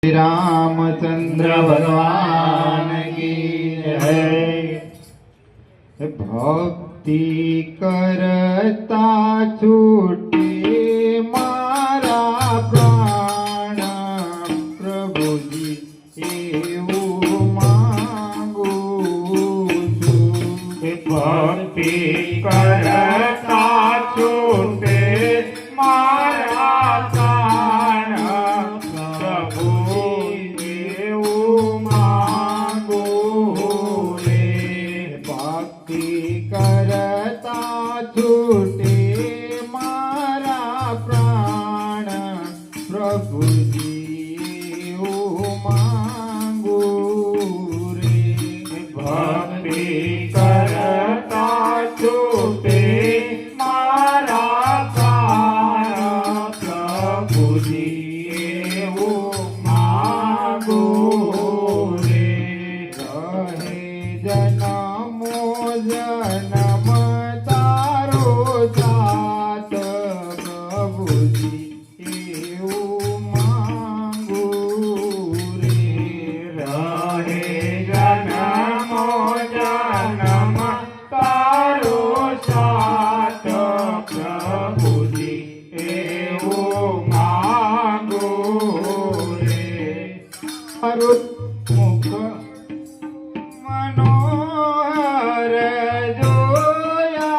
रामचंद्र भगवान की जय। भक्ति करता छूटे मारा प्राण प्रभुजी एवं मांगू छू। भक्ति करता छूटे मारा प्राण प्रभु એવું માંગુ રે। ભક્તિ કરતા છૂટે મારા પ્રાણ પ્રભુજી એવું માંગુ રે। ભક્તિ કરતા છૂટે મારા પ્રાણ પ્રભુજી એવું માંગુ રે। રહે જન્મો જન્મ તારો સાથ પ્રભુજી એવું માંગુ રે। રહે જન્મો જન્મ તારો સાથ પ્રભુજી એવું માંગુ રે। મારું મુખ મનોહર જોયા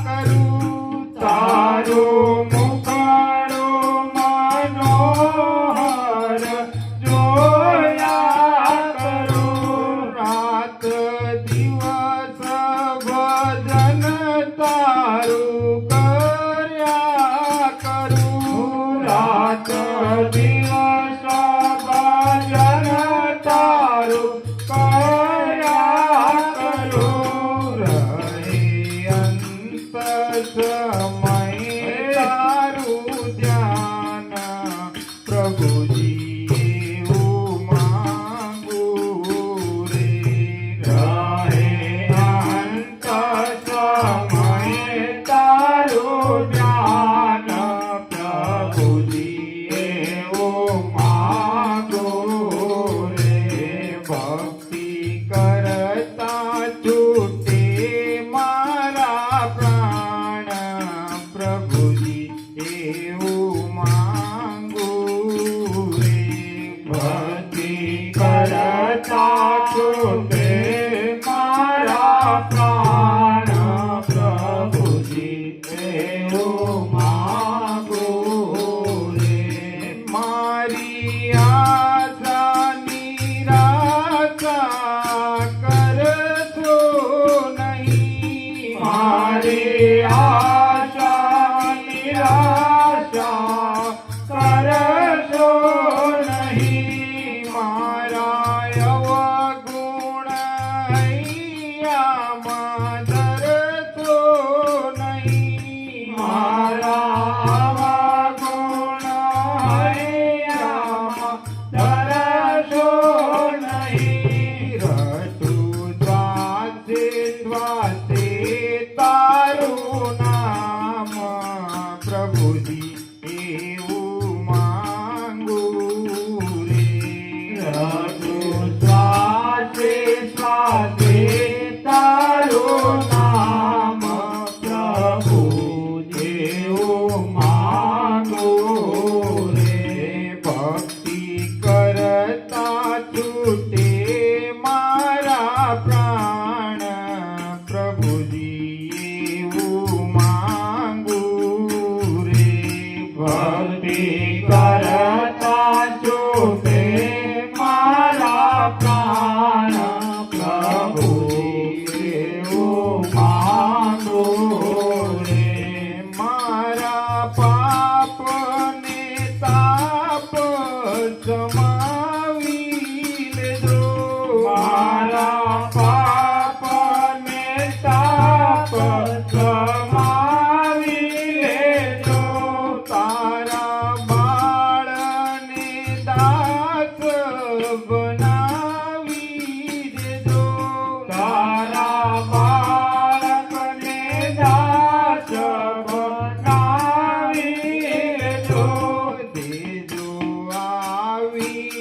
કરું તારું મુખડું મનોહર જોયા કરું। રાત દિવસ ભજન તારું કર્યા કરું। રાત દિવસ ભજન તારું કર્યા કરું। રહે અંત સમય તારું ધ્યાન પ્રભુજી એવું માંગુ રે। રહે અંત સમયે તારું ધ્યાન પ્રભુજી એવું માંગુ રે। ભક્તિ કરતા છૂટે મારા પ્રાણ પ્રભુજી એવું માંગુ રે। ભક્તિ કરતા છૂટે મારા પ્રાણ પ્રભુજી એવું માંગુ રે। મારી આશા નિરાશા કરશો નહીં। મારી આશા નિરાશા કરશો નહીં। મારા અવગુણ હૈયામાં ધરશો નહીં। મારા ગુણ હૈયામાં ધરશો નહીં। રટું દ્વાસે દ્વાસે તારું નામ પ્રભુજી એવું માંગુ રે। રઘુ શ્વાસે શ્વાસે તારું નામ પ્રભુ જેવું માંગુ રે। ભક્તિ કરતા છૂટે મારા પ્રાણ પ્રભુજી એવું માંગુ રે। ભક્તિ કરતા છૂટે મારા પ્રાણ પ્રભુજી એવું માંગુ રે। મારા પાપ ને તાપ સમાવી લેજો। મારા પાપ ને તાપ સમાવી લેજો। તારા બાળને દાસ બનાવી દેજો। તારા બાળકને દાસ બનાવી લેજો। દેજો આવી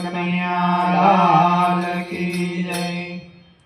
કનૈયા